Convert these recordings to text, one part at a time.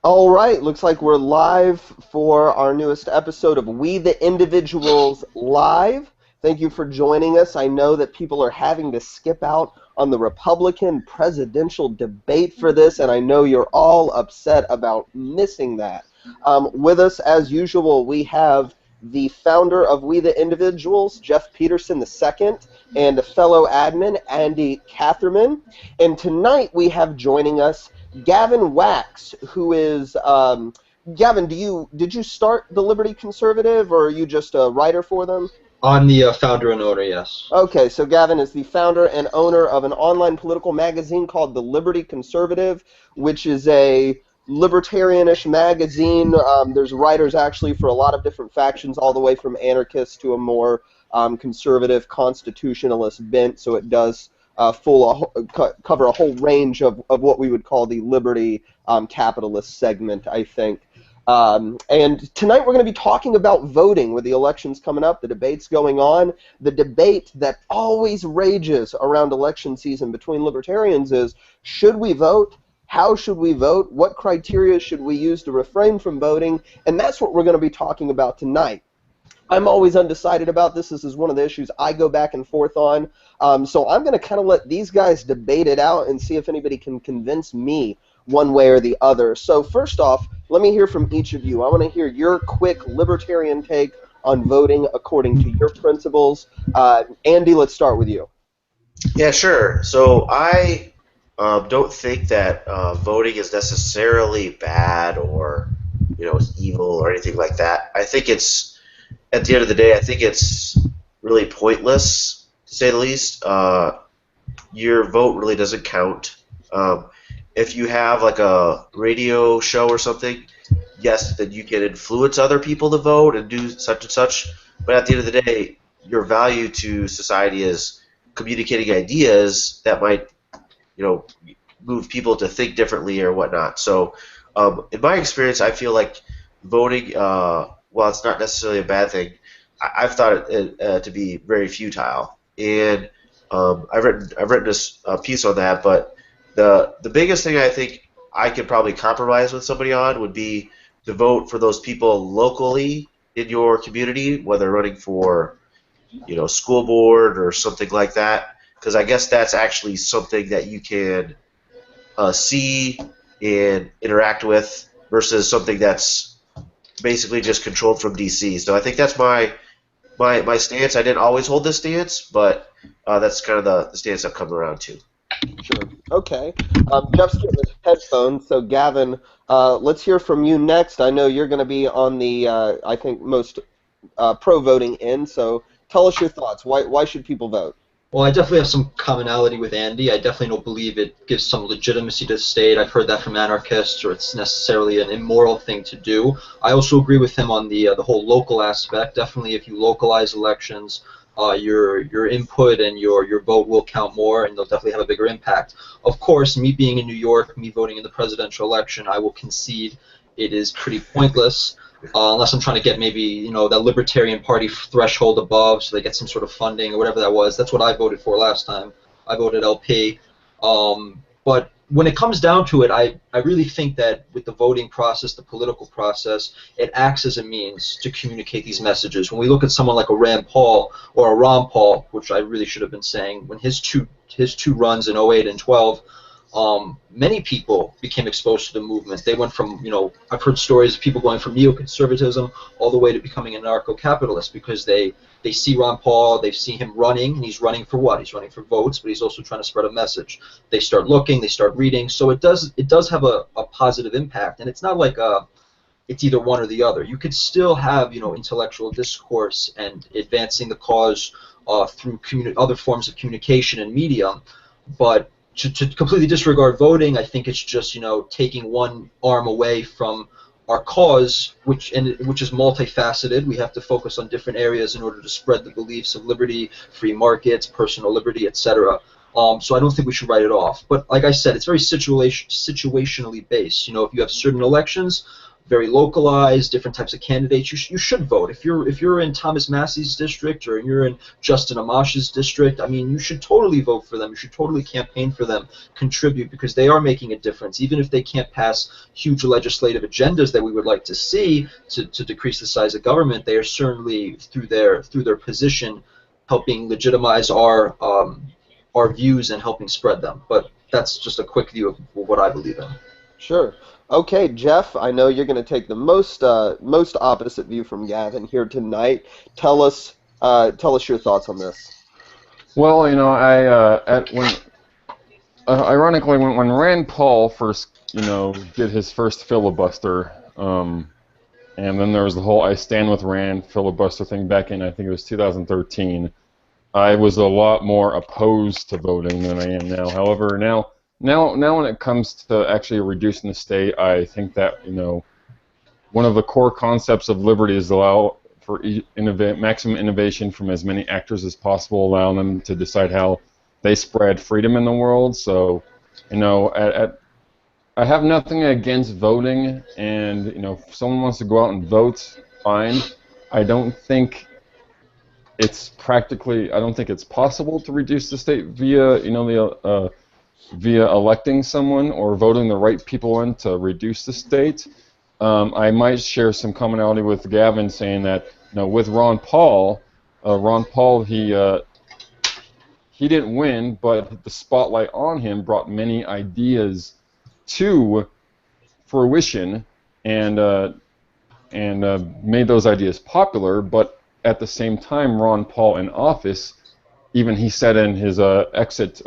All right, looks like we're live for our newest episode of We the Individuals Live. Thank you for joining us. I know that people are having to skip out on the Republican presidential debate for this, and I know you're all upset about missing that. With us, as usual, we have the founder of We the Individuals, Jeff Peterson II, and a fellow admin, Andy Catherman. And tonight we have joining us Gavin Wax, who is Gavin. Did you start the Liberty Conservative, or are you just a writer for them? I'm the founder and owner, yes. Okay, so Gavin is the founder and owner of an online political magazine called the Liberty Conservative, which is a libertarianish magazine. There's writers actually for a lot of different factions, all the way from anarchists to a more conservative constitutionalist bent. So it does cover a whole range of what we would call the liberty capitalist segment, I think. And tonight we're going to be talking about voting with the elections coming up, the debates going on. The debate that always rages around election season between libertarians is, should we vote? How should we vote? What criteria should we use to refrain from voting? And that's what we're going to be talking about tonight. I'm always undecided about this. This is one of the issues I go back and forth on. So I'm going to kind of let these guys debate it out and see if anybody can convince me one way or the other. So first off, let me hear from each of you. I want to hear your quick libertarian take on voting according to your principles. Andy, let's start with you. Yeah, sure. So I don't think that voting is necessarily bad or evil or anything like that. I think it's, at the end of the day, I think it's really pointless, to say the least. Your vote really doesn't count. If you have like a radio show or something, yes, then you can influence other people to vote and do such and such. But at the end of the day, your value to society is communicating ideas that might, move people to think differently or whatnot. So, in my experience, I feel like voting, while it's not necessarily a bad thing, I've thought it to be very futile. And I've written a piece on that, but the biggest thing I think I could probably compromise with somebody on would be to vote for those people locally in your community, whether running for, school board or something like that, because I guess that's actually something that you can see and interact with versus something that's basically just controlled from DC. So I think that's my stance. I didn't always hold this stance, but that's kind of the stance I've come around to. Sure. Okay. Jeff's getting his headphones, so Gavin, let's hear from you next. I know you're going to be on the, I think, most pro-voting end, so tell us your thoughts. Why should people vote? Well, I definitely have some commonality with Andy. I definitely don't believe it gives some legitimacy to the state. I've heard that from anarchists, or it's necessarily an immoral thing to do. I also agree with him on the whole local aspect. Definitely, if you localize elections, your input and your vote will count more, and they'll definitely have a bigger impact. Of course, me being in New York, me voting in the presidential election, I will concede it is pretty pointless. Unless I'm trying to get maybe that Libertarian Party threshold above, so they get some sort of funding or whatever that was. That's what I voted for last time. I voted LP. But when it comes down to it, I really think that with the voting process, the political process, it acts as a means to communicate these messages. When we look at someone like a Rand Paul or a Ron Paul, which I really should have been saying, when his two runs in 08 and 12, many people became exposed to the movement. They went from, I've heard stories of people going from neoconservatism all the way to becoming an anarcho-capitalist because they see Ron Paul, they see him running, and he's running for what? He's running for votes, but he's also trying to spread a message. They start looking, they start reading, so it does have a positive impact, and it's not like it's either one or the other. You could still have, intellectual discourse and advancing the cause through other forms of communication and media, but to completely disregard voting, I think it's just taking one arm away from our cause, which is multifaceted. We have to focus on different areas in order to spread the beliefs of liberty, free markets, personal liberty, etc. So I don't think we should write it off. But like I said, it's very situationally based. If you have certain elections, very localized, different types of candidates. You should vote. If you're in Thomas Massey's district or you're in Justin Amash's district, I mean, you should totally vote for them. You should totally campaign for them, contribute, because they are making a difference. Even if they can't pass huge legislative agendas that we would like to see to decrease the size of government, they are certainly through their position helping legitimize our views and helping spread them. But that's just a quick view of what I believe in. Sure. Okay, Jeff, I know you're going to take the most opposite view from Gavin here tonight. Tell us your thoughts on this. Well, you know, ironically, when Rand Paul first, did his first filibuster, and then there was the whole "I stand with Rand" filibuster thing back in, I think it was 2013. I was a lot more opposed to voting than I am now. However, now when it comes to actually reducing the state, I think that one of the core concepts of liberty is allow for maximum innovation from as many actors as possible, allowing them to decide how they spread freedom in the world. So, I have nothing against voting, and if someone wants to go out and vote, fine. I don't think it's possible to reduce the state via via electing someone or voting the right people in to reduce the state. I might share some commonality with Gavin saying that with Ron Paul, he didn't win, but the spotlight on him brought many ideas to fruition and made those ideas popular. But at the same time, Ron Paul in office, even he said in his exit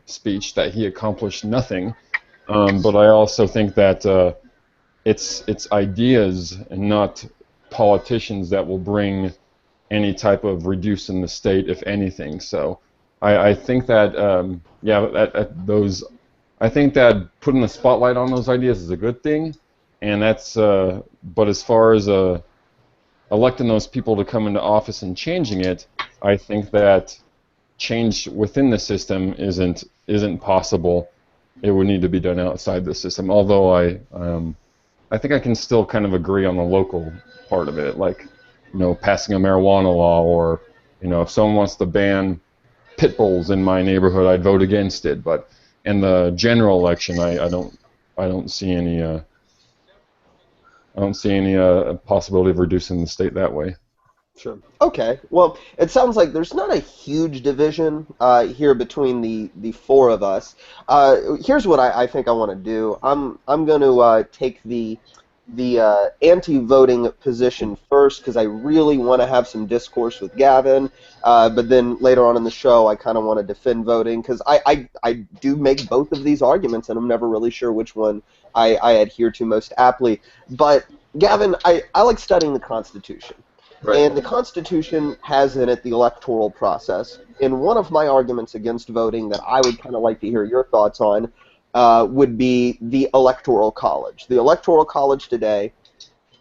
speech that he accomplished nothing. But I also think that it's ideas and not politicians that will bring any type of reduce in the state, if anything. So I think that I think that putting the spotlight on those ideas is a good thing, and that's. But as far as electing those people to come into office and changing it, I think that change within the system isn't possible. It would need to be done outside the system. Although I think I can still kind of agree on the local part of it, like passing a marijuana law, or if someone wants to ban pit bulls in my neighborhood, I'd vote against it. But in the general election, I don't see any possibility of reducing the state that way. Sure. Okay. Well, it sounds like there's not a huge division here between the four of us. Here's what I think I want to do. I'm going to take the anti-voting position first, because I really want to have some discourse with Gavin. But then later on in the show, I kind of want to defend voting, because I do make both of these arguments, and I'm never really sure which one I adhere to most aptly. But Gavin, I like studying the Constitution. Right. And the Constitution has in it the electoral process. And one of my arguments against voting that I would kind of like to hear your thoughts on would be the Electoral College. The Electoral College today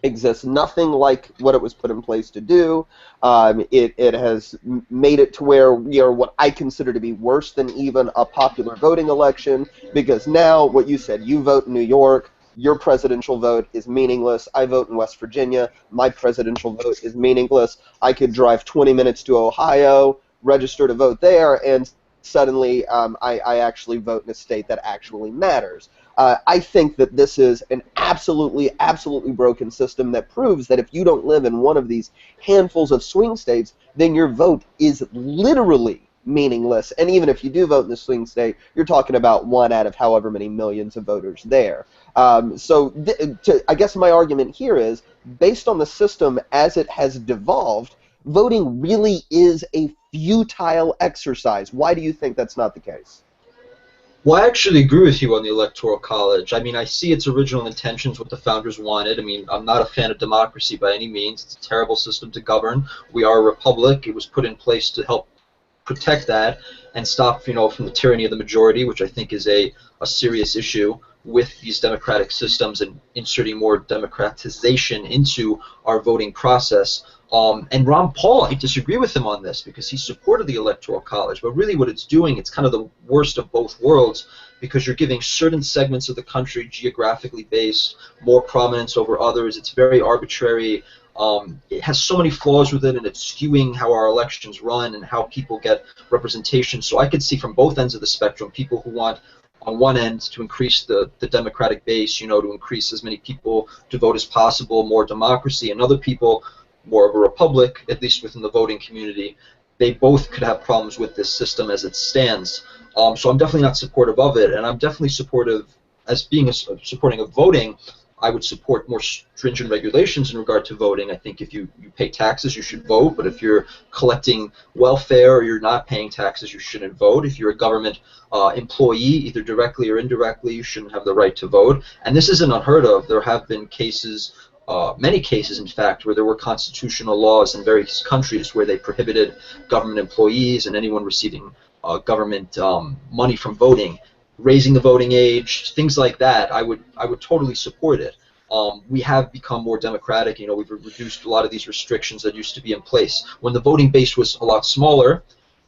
exists nothing like what it was put in place to do. It has made it to where we are what I consider to be worse than even a popular voting election, because now, what you said, you vote in New York, your presidential vote is meaningless. I vote in West Virginia. My presidential vote is meaningless. I could drive 20 minutes to Ohio, register to vote there, and suddenly I actually vote in a state that actually matters. I think that this is an absolutely broken system that proves that if you don't live in one of these handfuls of swing states, then your vote is literally meaningless. And even if you do vote in the swing state, you're talking about one out of however many millions of voters there. I guess my argument here is, based on the system as it has devolved, voting really is a futile exercise. Why do you think that's not the case? Well, I actually agree with you on the Electoral College. I mean, I see its original intentions, what the founders wanted. I mean, I'm not a fan of democracy by any means. It's a terrible system to govern. We are a republic. It was put in place to help protect that and stop, from the tyranny of the majority, which I think is a serious issue. with these democratic systems and inserting more democratization into our voting process. And Ron Paul, I disagree with him on this because he supported the Electoral College, but really what it's doing, it's kind of the worst of both worlds, because you're giving certain segments of the country, geographically based, more prominence over others. It's very arbitrary. It has so many flaws with it, and it's skewing how our elections run and how people get representation. So I could see from both ends of the spectrum, people who want on one end to increase the democratic base, you know, to increase as many people to vote as possible, more democracy, and other people, more of a republic, at least within the voting community. They both could have problems with this system as it stands. So I'm definitely not supportive of it, and I'm definitely supportive, as being supporting of voting, I would support more stringent regulations in regard to voting. I think if you pay taxes, you should vote, but if you're collecting welfare or you're not paying taxes, you shouldn't vote. If you're a government employee, either directly or indirectly, you shouldn't have the right to vote. And this isn't unheard of. There have been cases, many cases in fact, where there were constitutional laws in various countries where they prohibited government employees and anyone receiving government money from voting, raising the voting age, things like that. I would totally support it. We have become more democratic. You know, we've reduced a lot of these restrictions that used to be in place. When the voting base was a lot smaller,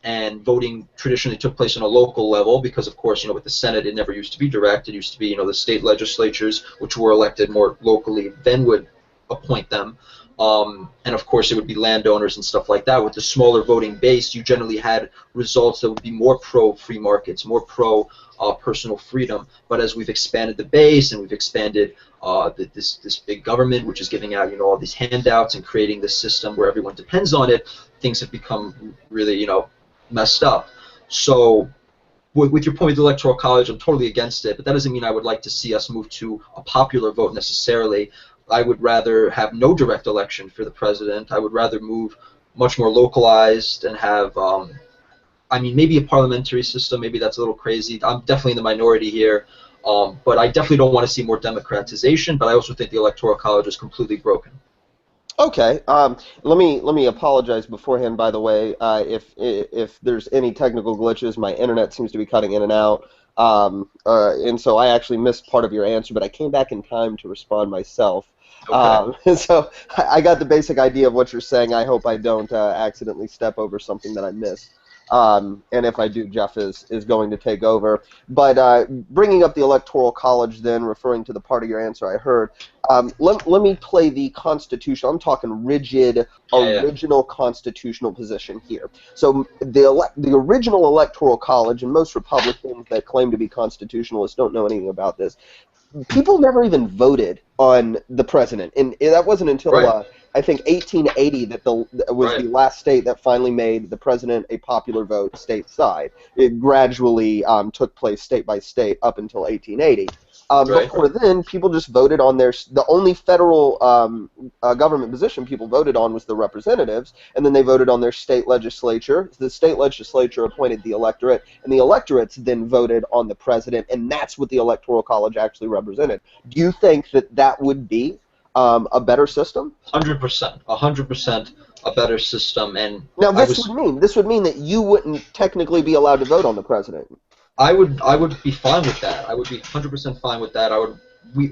and voting traditionally took place on a local level, because of course, you know, with the Senate, it never used to be direct. It used to be, you know, the state legislatures, which were elected more locally, then would appoint them. And of course, it would be landowners and stuff like that. With the smaller voting base, you generally had results that would be more pro-free markets, more pro-personal freedom. But as we've expanded the base and we've expanded this big government, which is giving out, you know, all these handouts and creating this system where everyone depends on it, things have become really, you know, messed up. So with your point with the Electoral College, I'm totally against it, but that doesn't mean I would like to see us move to a popular vote necessarily. I would rather have no direct election for the president. I would rather move much more localized and have, I mean, maybe a parliamentary system. Maybe that's a little crazy. I'm definitely in the minority here, but I definitely don't want to see more democratization, but I also think the Electoral College is completely broken. Okay. Let me apologize beforehand. By the way, if there's any technical glitches, my internet seems to be cutting in and out, and so I actually missed part of your answer, but I came back in time to respond myself. Okay. So I got the basic idea of what you're saying. I hope I don't accidentally step over something that I missed. And if I do, Jeff is going to take over. But bringing up the Electoral College, then referring to the part of your answer I heard, let me play the Constitution. I'm talking rigid, original constitutional position here. So the original Electoral College, and most Republicans that claim to be constitutionalists don't know anything about this, people never even voted on the president, and that wasn't until I think 1880 that was the last state that finally made the president a popular vote stateside. It gradually took place state by state up until 1880. Before then, people just voted on the only federal government position people voted on was the representatives, and then they voted on their state legislature. The state legislature appointed the electorate, and the electorates then voted on the president, and that's what the Electoral College actually represented. Do you think that would be a better system? 100%, 100% a better system. And now this would mean that you wouldn't technically be allowed to vote on the president. I would be fine with that. I would be 100% fine with that.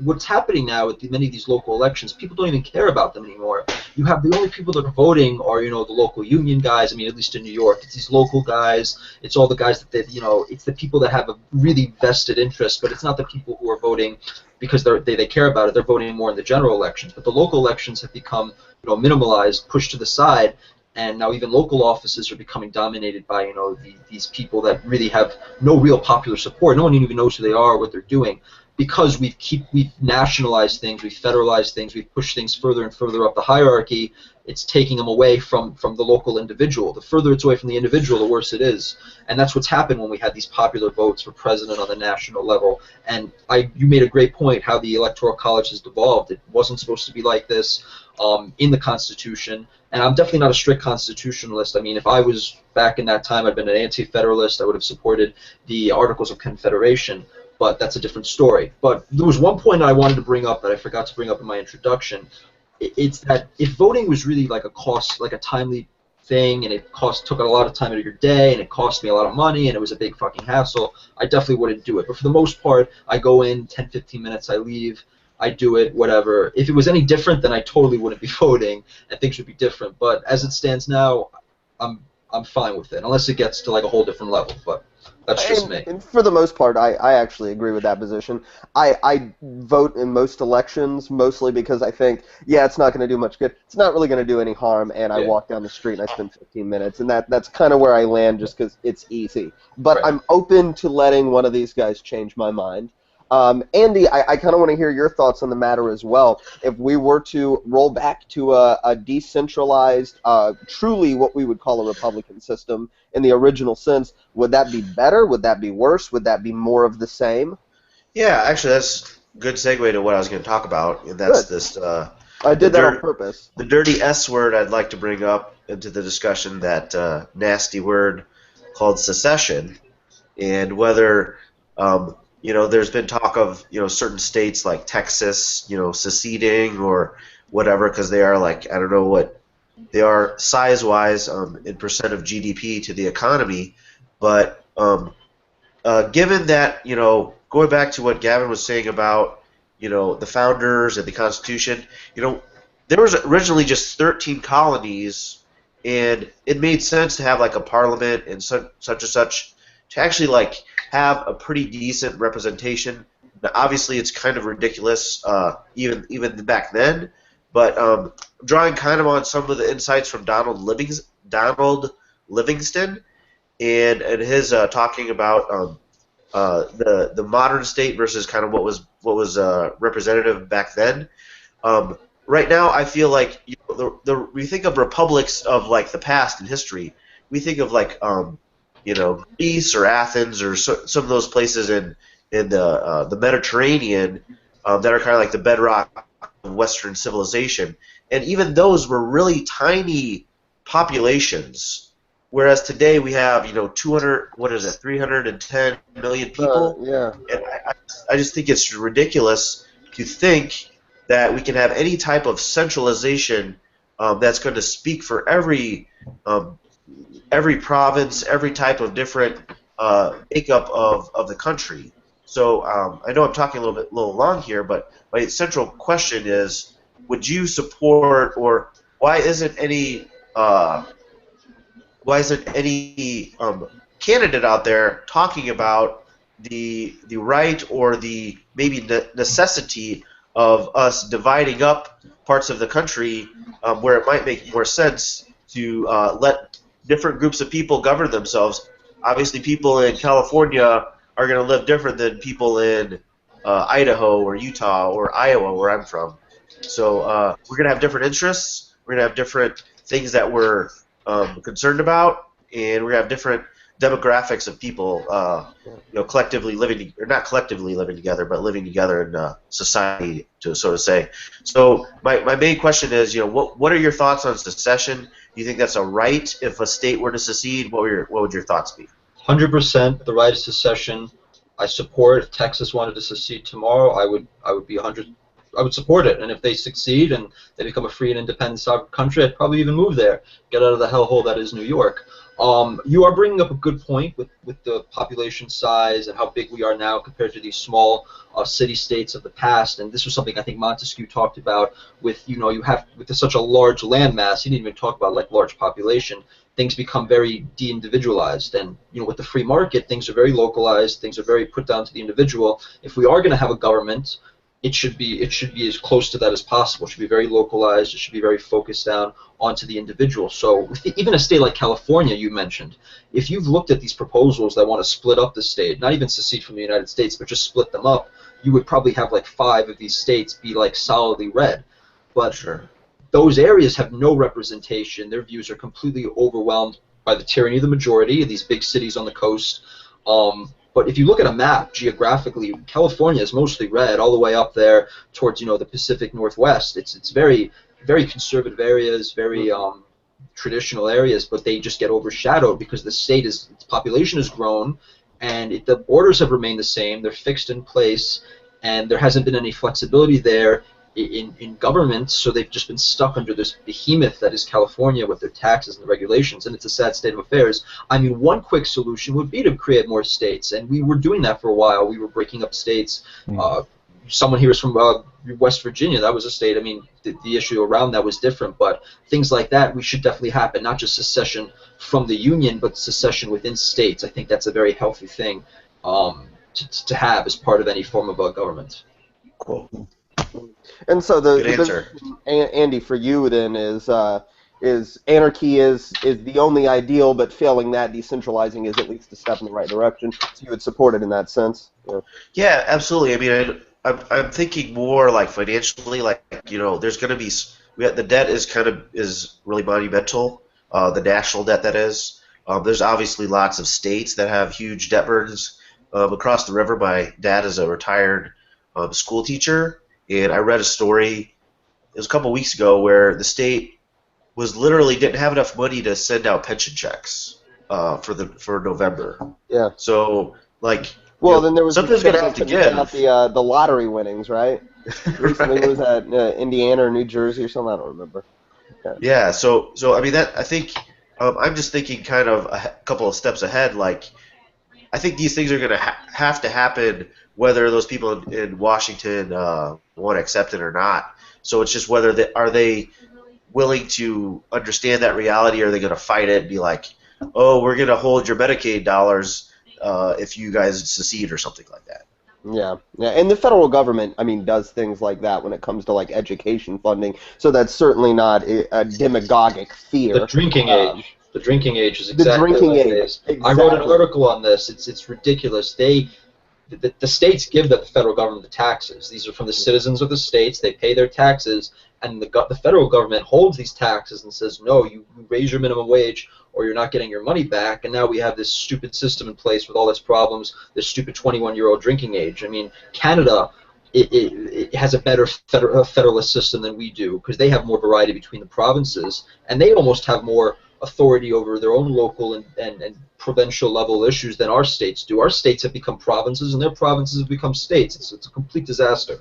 What's happening now with many of these local elections, people don't even care about them anymore. You have the only people that are voting are, you know, the local union guys. I mean, at least in New York, it's these local guys. It's all the guys that you know, it's the people that have a really vested interest, but it's not the people who are voting because they care about it. They're voting more in the general elections. But the local elections have become, you know, minimalized, pushed to the side. And now even local offices are becoming dominated by, you know, these people that really have no real popular support. No one even knows who they are or what they're doing, because we've nationalized things, we've federalized things, we've pushed things further and further up the hierarchy. It's taking them away from the local individual. The further it's away from the individual, the worse it is. And that's what's happened when we had these popular votes for president on the national level. And you made a great point how the Electoral College has devolved. It wasn't supposed to be like this in the Constitution. And I'm definitely not a strict constitutionalist. I mean, if I was back in that time, I'd been an anti-federalist. I would have supported the Articles of Confederation. But that's a different story. But there was one point I wanted to bring up that I forgot to bring up in my introduction. It's that if voting was really like a timely thing, and it took a lot of time out of your day, and it cost me a lot of money, and it was a big fucking hassle, I definitely wouldn't do it. But for the most part, I go in 10, 15 minutes, I leave, I do it, whatever. If it was any different, then I totally wouldn't be voting, and things would be different. But as it stands now, I'm fine with it, unless it gets to like a whole different level. But that's just me. And for the most part, I actually agree with that position. I vote in most elections mostly because I think, yeah, it's not going to do much good. It's not really going to do any harm, and I Yeah. walk down the street and I spend 15 minutes, and that's kind of where I land just because it's easy. But Right. I'm open to letting one of these guys change my mind. Andy, I kind of want to hear your thoughts on the matter as well. If we were to roll back to a decentralized, truly what we would call a Republican system in the original sense, would that be better? Would that be worse? Would that be more of the same? Yeah, actually, that's a good segue to what I was going to talk about, and that's Good. this I did that on dirt- purpose. the dirty S word I'd like to bring up into the discussion, that nasty word called secession, and whether there's been talk of certain states like Texas seceding or whatever, because they are, like, I don't know what they are size-wise in percent of GDP to the economy, but given that, going back to what Gavin was saying about the founders and the Constitution, there was originally just 13 colonies, and it made sense to have like a parliament and such and such to actually like have a pretty decent representation. Now, obviously, it's kind of ridiculous even back then, but drawing kind of on some of the insights from Donald Livingston and his talking about the modern state versus kind of what was representative back then. Right now, I feel like we think of republics of like the past in history. We think of like Greece or Athens or some of those places in the Mediterranean that are kind of like the bedrock of Western civilization, and even those were really tiny populations. Whereas today we have 310 million people, Yeah. and I just think it's ridiculous to think that we can have any type of centralization that's going to speak for every province, every type of different makeup of the country. So I know I'm talking a little long here, but my central question is: would you support, or why isn't any candidate out there talking about the right or the maybe necessity of us dividing up parts of the country where it might make more sense to let different groups of people govern themselves? Obviously, people in California are going to live different than people in Idaho or Utah or Iowa, where I'm from. So we're going to have different interests. We're going to have different things that we're concerned about, and we're going to have different demographics of people, collectively living, or not collectively living together, but living together in society, to so to say. So my main question is, what are your thoughts on secession? Do you think that's a right if a state were to secede? What would your thoughts be? 100% the right of secession. I support. If Texas wanted to secede tomorrow, I would be 100. I would support it. And if they succeed and they become a free and independent sovereign country, I'd probably even move there, get out of the hellhole that is New York. You are bringing up a good point with the population size and how big we are now compared to these small city-states of the past. And this was something I think Montesquieu talked about with, you have with such a large landmass, he didn't even talk about like large population, things become very de-individualized. And, with the free market, things are very localized, things are very put down to the individual. If we are going to have a government, it should be as close to that as possible. It should be very localized. It should be very focused down onto the individual. So even a state like California, you mentioned, if you've looked at these proposals that want to split up the state, not even secede from the United States, but just split them up, you would probably have like 5 of these states be like solidly red. But Sure. Those areas have no representation. Their views are completely overwhelmed by the tyranny of the majority of these big cities on the coast. But if you look at a map geographically, California is mostly red, all the way up there towards the Pacific Northwest. It's very, very conservative areas, very traditional areas, but they just get overshadowed because its population has grown, and the borders have remained the same. They're fixed in place, and there hasn't been any flexibility there. in government, so they've just been stuck under this behemoth that is California with their taxes and the regulations, and it's a sad state of affairs. I mean, one quick solution would be to create more states, and we were doing that for a while. We were breaking up states. Someone here is from West Virginia. That was a state. I mean, the issue around that was different, but things like that we should definitely happen, not just secession from the Union, but secession within states. I think that's a very healthy thing to have as part of any form of government. Cool. And so Good answer. Andy, for you then is anarchy is the only ideal, but failing that, decentralizing is at least a step in the right direction. So you would support it in that sense. Yeah, absolutely. I mean, I'm thinking more like financially, like, you know, there's going to be the debt is really monumental. The national debt, that is. There's obviously lots of states that have huge debt burdens. Across the river, my dad is a retired school teacher, and I read a story, it was a couple weeks ago, where the state was literally didn't have enough money to send out pension checks for November. Yeah. So, like, well, then there was something's going to have to give. About the lottery winnings, right? Recently, Right. was that Indiana or New Jersey or something? I don't remember. Yeah. So I mean, that I think I'm just thinking kind of a couple of steps ahead. Like, I think these things are going to have to happen whether those people in Washington want to accept it or not. So it's just whether are they willing to understand that reality, or are they going to fight it and be like, oh, we're going to hold your Medicaid dollars if you guys secede or something like that. Yeah, and the federal government, I mean, does things like that when it comes to like education funding. So that's certainly not a demagogic fear. The drinking age. The drinking age is exactly the drinking what it age. is. Exactly. I wrote an article on this. It's ridiculous. The states give the federal government the taxes. These are from the citizens of the states. They pay their taxes, and the federal government holds these taxes and says, no, you raise your minimum wage or you're not getting your money back. And now we have this stupid system in place with all its problems, this stupid 21-year-old drinking age. I mean, Canada, it has a better federalist system than we do, because they have more variety between the provinces, and they almost have more authority over their own local and provincial level issues than our states do. Our states have become provinces, and their provinces have become states. It's a complete disaster.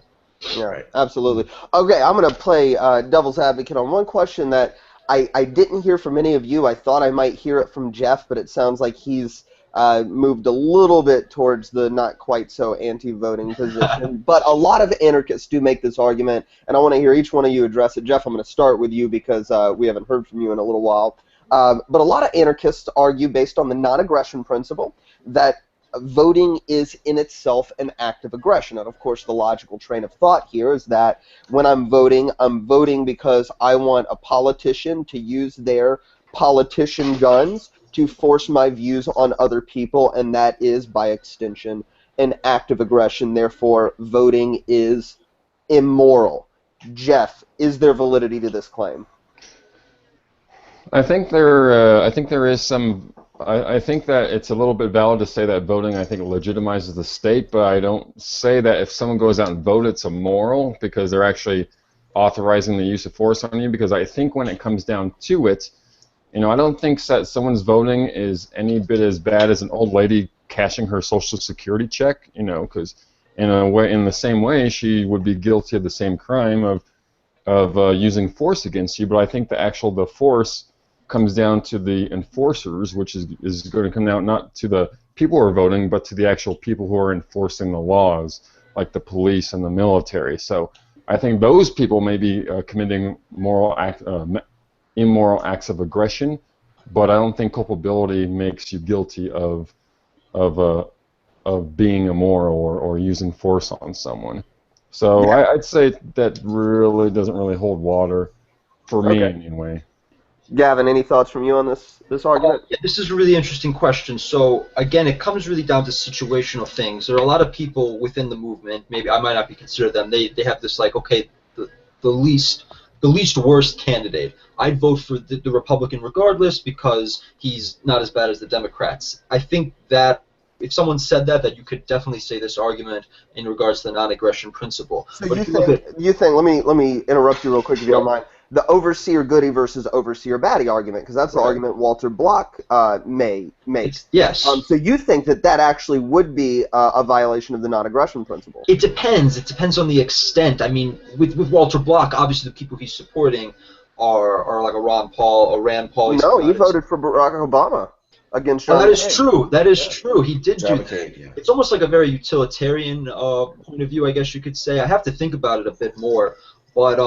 Yeah, right. Absolutely. Okay, I'm going to play devil's advocate on one question that I didn't hear from any of you. I thought I might hear it from Jeff, but it sounds like he's moved a little bit towards the not quite so anti-voting position. But a lot of anarchists do make this argument, and I want to hear each one of you address it. Jeff, I'm going to start with you because we haven't heard from you in a little while. But a lot of anarchists argue, based on the non-aggression principle, that voting is in itself an act of aggression. And of course, the logical train of thought here is that when I'm voting because I want a politician to use their politician guns to force my views on other people, and that is, by extension, an act of aggression. Therefore, voting is immoral. Jeff, is there validity to this claim? I think there is some. I think that it's a little bit valid to say that voting, I think, legitimizes the state, but I don't say that if someone goes out and votes, it's immoral, because they're actually authorizing the use of force on you. Because I think when it comes down to it, I don't think that someone's voting is any bit as bad as an old lady cashing her Social Security check. Because in the same way, she would be guilty of the same crime of using force against you. But I think the force comes down to the enforcers, which is going to come down not to the people who are voting, but to the actual people who are enforcing the laws, like the police and the military. So I think those people may be committing immoral acts of aggression, but I don't think culpability makes you guilty of being immoral or using force on someone. So yeah. I'd say that really doesn't really hold water for me anyway. Gavin, any thoughts from you on this argument? Yeah, this is a really interesting question. So again, it comes really down to situational things. There are a lot of people within the movement. Maybe I might not be considered them. They have this like, okay, the least worst candidate. I'd vote for the Republican regardless because he's not as bad as the Democrats. I think that if someone said that you could definitely say this argument in regards to the non-aggression principle. So but you think? Let me interrupt you real quick if you don't mind. the overseer goody versus overseer baddie argument, because that's the argument Walter Block makes. Yes. So you think that that actually would be a violation of the non-aggression principle? It depends. It depends on the extent. I mean, with Walter Block, obviously the people he's supporting are like a Rand Paul. No, he voted for Barack Obama against John That is McCain. true. That is true. He did John do McCain, that. yeah. It's almost like a very utilitarian point of view, I guess you could say. I have to think about it a bit more. But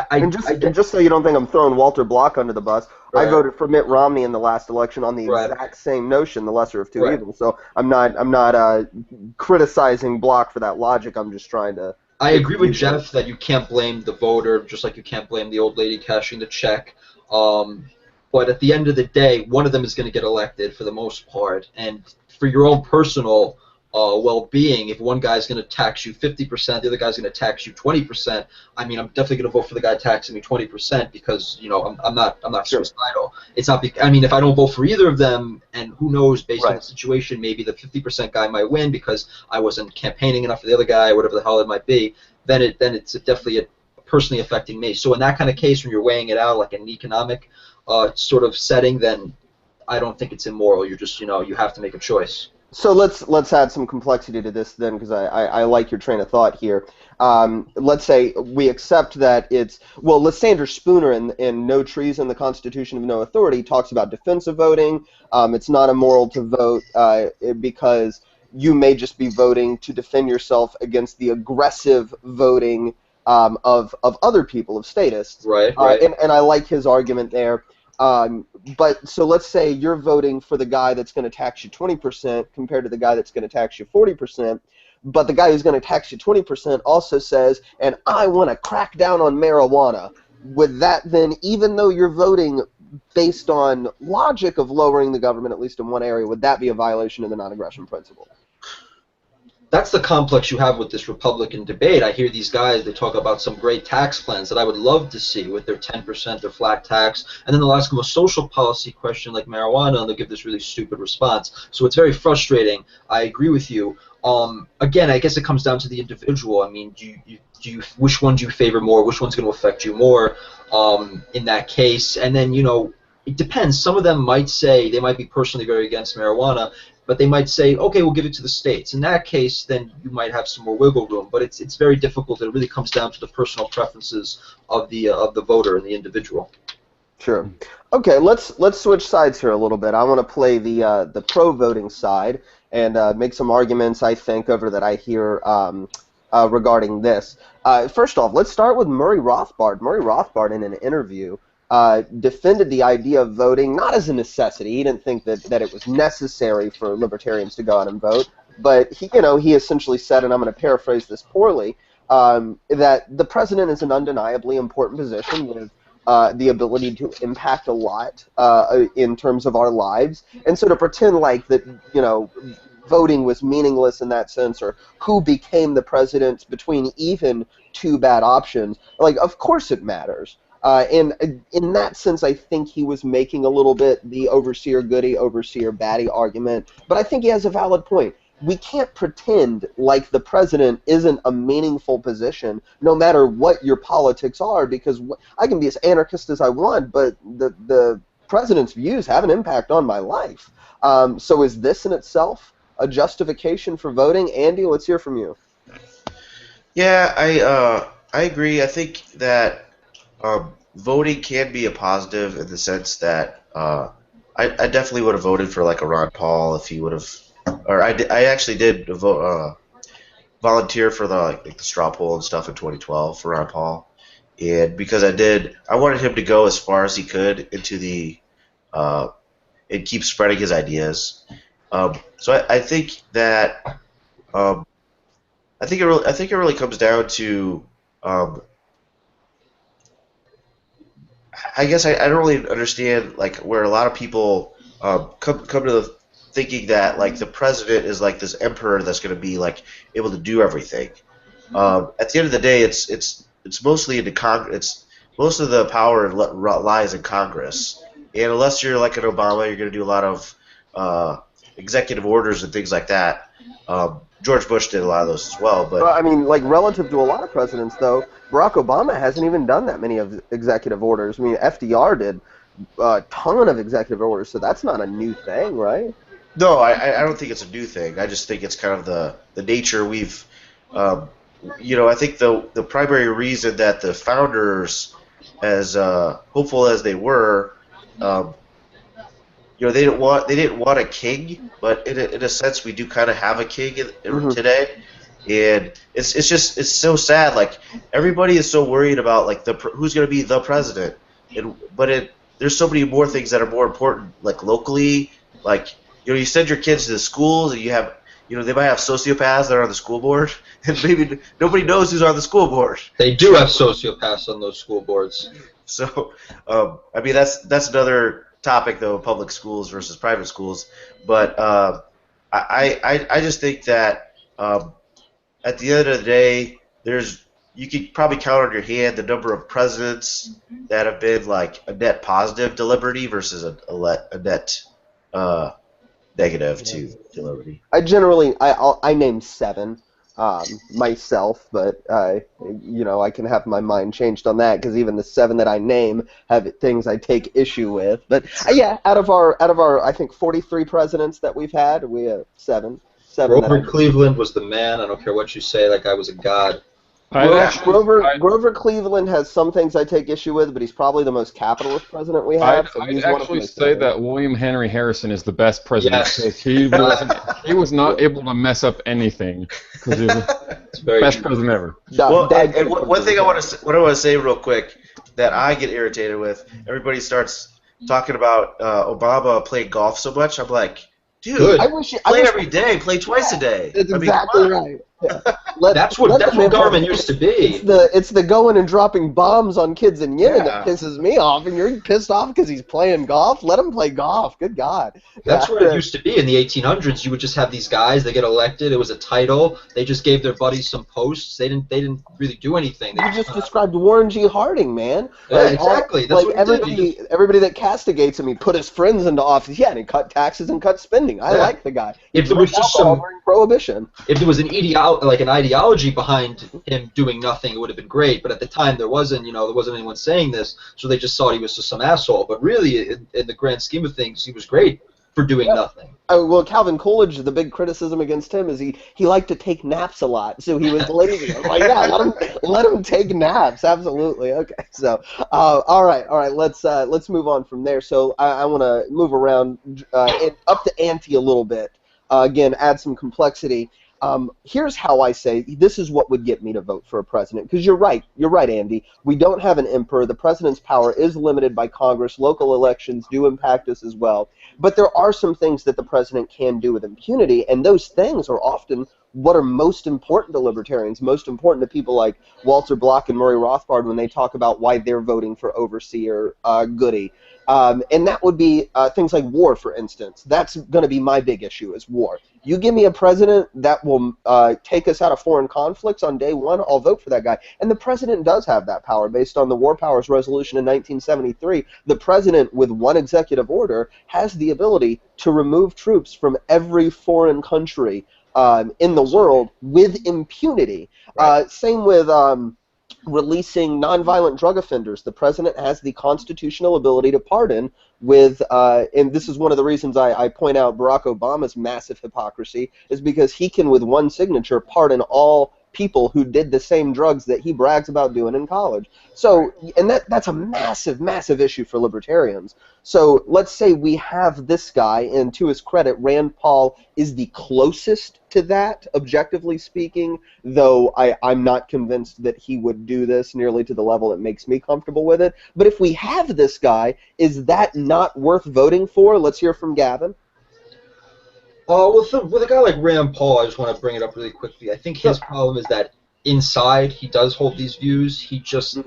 And just so you don't think I'm throwing Walter Block under the bus, I voted for Mitt Romney in the last election on the exact same notion, the lesser of two evils. So I'm not criticizing Block for that logic. I'm just trying to. I agree with Jeff that you can't blame the voter, just like you can't blame the old lady cashing the check. But at the end of the day, one of them is going to get elected for the most part. And for your own personal well-being, if one guy's going to tax you 50%, the other guy's going to tax you 20%, I mean, I'm definitely going to vote for the guy taxing me 20% because, you know, I'm not suicidal. It's not. I mean, if I don't vote for either of them, and who knows, based on the situation, maybe the 50% guy might win because I wasn't campaigning enough for the other guy, whatever the hell it might be. Then it's definitely personally affecting me. So in that kind of case, when you're weighing it out like an economic sort of setting, then I don't think it's immoral. You're just, you know, you have to make a choice. So let's add some complexity to this then, because I like your train of thought here. Let's say we accept that it's, well, Lysander Spooner in No Treason, the Constitution of No Authority talks about defensive voting. It's not immoral to vote because you may just be voting to defend yourself against the aggressive voting of other people, of statists. Right. And I like his argument there. But so let's say you're voting for the guy that's going to tax you 20% compared to the guy that's going to tax you 40%, but the guy who's going to tax you 20% also says, and I want to crack down on marijuana. Would that then, even though you're voting based on logic of lowering the government, at least in one area, would that be a violation of the non-aggression principle? That's the complex you have with this Republican debate. I hear these guys, they talk about some great tax plans that I would love to see with their 10%, their flat tax, and then they'll ask them a social policy question like marijuana, and they'll give this really stupid response. So it's very frustrating. I agree with you. Again, I guess it comes down to the individual. I mean, which one do you favor more? Which one's going to affect you more in that case? And then, you know, it depends. Some of them might say, they might be personally very against marijuana, but they might say, okay, we'll give it to the states. In that case, then you might have some more wiggle room. But it's very difficult. It really comes down to the personal preferences of the voter and the individual. Sure. Okay, let's switch sides here a little bit. I want to play the pro-voting side and make some arguments I think over that I hear regarding this. First off, let's start with Murray Rothbard. Murray Rothbard, in an interview, defended the idea of voting not as a necessity. He didn't think that it was necessary for libertarians to go out and vote, but he essentially said, and I'm going to paraphrase this poorly, that the president is an undeniably important position with the ability to impact a lot in terms of our lives, and so to pretend like that, voting was meaningless in that sense, or who became the president between even two bad options, like, of course it matters. And in that sense, I think he was making a little bit the overseer goody, overseer baddie argument, but I think he has a valid point. We can't pretend like the president isn't a meaningful position, no matter what your politics are, because I can be as anarchist as I want, but the president's views have an impact on my life. So is this in itself a justification for voting? Andy, let's hear from you. Yeah, I agree. I think that voting can be a positive in the sense that I definitely would have voted for like a Ron Paul if he would have, or I actually did vote, volunteer for the straw poll and stuff in 2012 for Ron Paul, and because I wanted him to go as far as he could into the and keep spreading his ideas. So I think that I think it really comes down to I guess I don't really understand like where a lot of people come to the thinking that like the president is like this emperor that's going to be like able to do everything. At the end of the day, it's mostly into Congress. Most of the power lies in Congress, and unless you're like an Obama, you're going to do a lot of executive orders and things like that. George Bush did a lot of those as well. But I mean, like relative to a lot of presidents, though, Barack Obama hasn't even done that many of executive orders. I mean, FDR did a ton of executive orders, so that's not a new thing, right? no, I don't think it's a new thing. I just think it's kind of the nature we've, I think the primary reason that the founders, as hopeful as they were, they didn't want a king, but in a sense we do kind of have a king today, and it's so sad. Like everybody is so worried about like who's going to be the president, but there's so many more things that are more important, like locally, like you send your kids to the schools and you have. They might have sociopaths that are on the school board, and maybe nobody knows who's on the school board. They do have sociopaths on those school boards. So, I mean, that's another topic, though, public schools versus private schools. But I just think that at the end of the day, you could probably count on your hand the number of presidents that have been like a net positive to liberty versus a net negative to liberty. I name 7 myself, but I can have my mind changed on that because even the 7 that I name have things I take issue with. But yeah, out of our I think 43 presidents that we've had, we have 7. Grover Cleveland was the man. I don't care what you say. That guy was a god. Grover Cleveland has some things I take issue with, but he's probably the most capitalist president we have. I'd actually say that William Henry Harrison is the best president because he was not able to mess up anything because he was the best president ever. Well, and one thing I want to say real quick that I get irritated with, everybody starts talking about Obama playing golf so much. I'm like, dude, play every day, play twice a day. That's exactly right. Yeah. That's what government used to be. It's the going and dropping bombs on kids in Yemen that pisses me off, and you're pissed off because he's playing golf? Let him play golf. Good God. That's what it used to be. In the 1800s, you would just have these guys. They get elected. It was a title. They just gave their buddies some posts. They didn't really do anything. You just described Warren G. Harding, man. Yeah, exactly. That's what everybody that castigates him, he put his friends into office. Yeah, and he cut taxes and cut spending. I like the guy. If there was just during Prohibition. If there was an ideology behind him doing nothing, it would have been great. But at the time, there wasn't anyone saying this, so they just thought he was just some asshole. But really, in the grand scheme of things, he was great for doing nothing. Well, Calvin Coolidge, the big criticism against him is he liked to take naps a lot, so he was lazy. I'm like, yeah, let him take naps, absolutely. Okay, so all right, let's move on from there. So I want to move around up the ante a little bit. Again, add some complexity. Here's how I say this is what would get me to vote for a president. Because you're right, Andy. We don't have an emperor. The president's power is limited by Congress. Local elections do impact us as well. But there are some things that the president can do with impunity, and those things are often what are most important to libertarians, most important to people like Walter Block and Murray Rothbard when they talk about why they're voting for Overseer Goody. And that would be things like war, for instance. That's going to be my big issue is war. You give me a president that will take us out of foreign conflicts on day one, I'll vote for that guy. And the president does have that power based on the War Powers Resolution in 1973. The president, with one executive order, has the ability to remove troops from every foreign country in the world with impunity. Right. Same with releasing nonviolent drug offenders. The president has the constitutional ability to pardon with, and this is one of the reasons I point out Barack Obama's massive hypocrisy, is because he can, with one signature, pardon all people who did the same drugs that he brags about doing in college. So, and that's a massive, massive issue for libertarians. So let's say we have this guy, and to his credit, Rand Paul is the closest to that, objectively speaking, though I'm not convinced that he would do this nearly to the level that makes me comfortable with it. But if we have this guy, is that not worth voting for? Let's hear from Gavin. With a guy like Rand Paul, I just want to bring it up really quickly. I think his problem is that inside he does hold these views. He just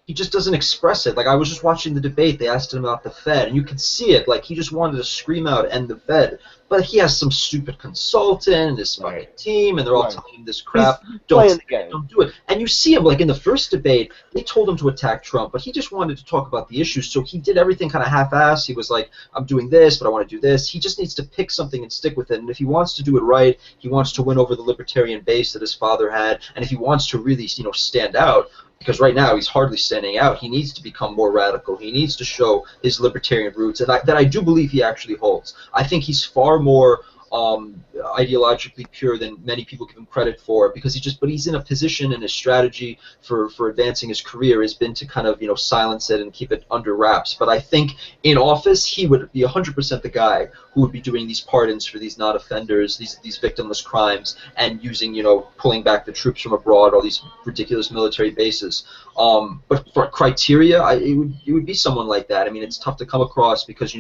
he just doesn't express it. Like, I was just watching the debate. They asked him about the Fed, and you could see it. Like, he just wanted to scream out, "End the Fed." But he has some stupid consultant and his fucking team, and they're all telling him this crap. Don't say it, don't do it. And you see him, like, in the first debate, they told him to attack Trump, but he just wanted to talk about the issues, so he did everything kind of half-assed. He was like, "I'm doing this, but I want to do this." He just needs to pick something and stick with it, and if he wants to do it right, he wants to win over the libertarian base that his father had, and if he wants to really, stand out, because right now he's hardly standing out. He needs to become more radical. He needs to show his libertarian roots, and that I do believe he actually holds. I think he's far more ideologically pure than many people give him credit for, because but he's in a position, and his strategy for advancing his career has been to kind of silence it and keep it under wraps. But I think in office he would be 100% the guy who would be doing these pardons for these not-offenders, these victimless crimes, and using pulling back the troops from abroad, all these ridiculous military bases. But for criteria, it would be someone like that. I mean, it's tough to come across because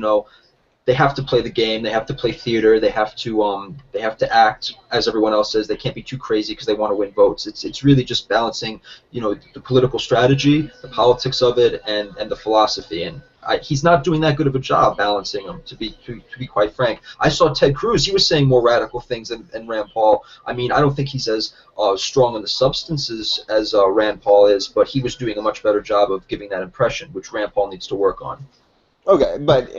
they have to play the game. They have to play theater. They have to act as everyone else says. They can't be too crazy because they want to win votes. It's really just balancing, the political strategy, the politics of it, and the philosophy. And he's not doing that good of a job balancing them. To be quite frank, I saw Ted Cruz. He was saying more radical things than Rand Paul. I mean, I don't think he's as strong on the substances as Rand Paul is, but he was doing a much better job of giving that impression, which Rand Paul needs to work on. Okay, but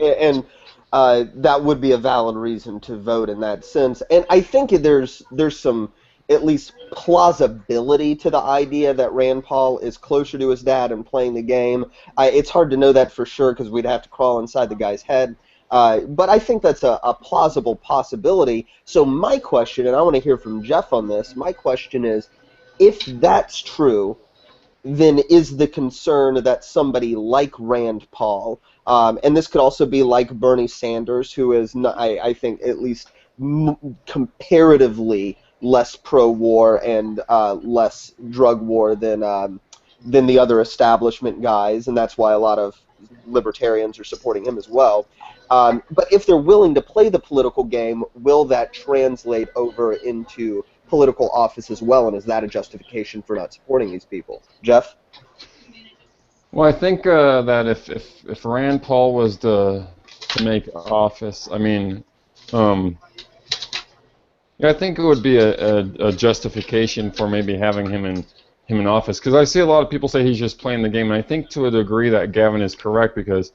that would be a valid reason to vote in that sense. And I think there's some at least plausibility to the idea that Rand Paul is closer to his dad and playing the game. It's hard to know that for sure because we'd have to crawl inside the guy's head. But I think that's a plausible possibility. So my question, and I want to hear from Jeff on this, my question is, if that's true, then is the concern that somebody like Rand Paul, and this could also be like Bernie Sanders, who is, I think, at least comparatively less pro-war and less drug war than the other establishment guys, and that's why a lot of libertarians are supporting him as well. But if they're willing to play the political game, will that translate over into political office as well, and is that a justification for not supporting these people? Jeff? Well, I think that if Rand Paul was to make office, I mean, I think it would be a justification for maybe having him in office, because I see a lot of people say he's just playing the game, and I think to a degree that Gavin is correct, because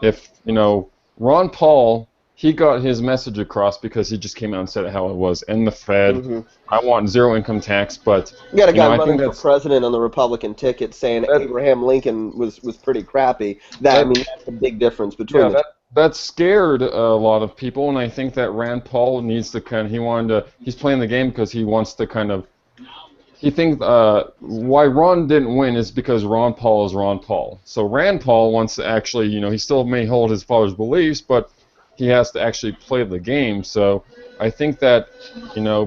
if Ron Paul, he got his message across because he just came out and said it how it was. End the Fed. Mm-hmm. I want zero income tax, but you got a guy running for president on the Republican ticket saying Abraham Lincoln was pretty crappy. That's a big difference between that scared a lot of people, and I think that Rand Paul needs to he's playing the game because he wants to he thinks why Ron didn't win is because Ron Paul is Ron Paul. So Rand Paul wants to actually, he still may hold his father's beliefs, but he has to actually play the game. So I think that,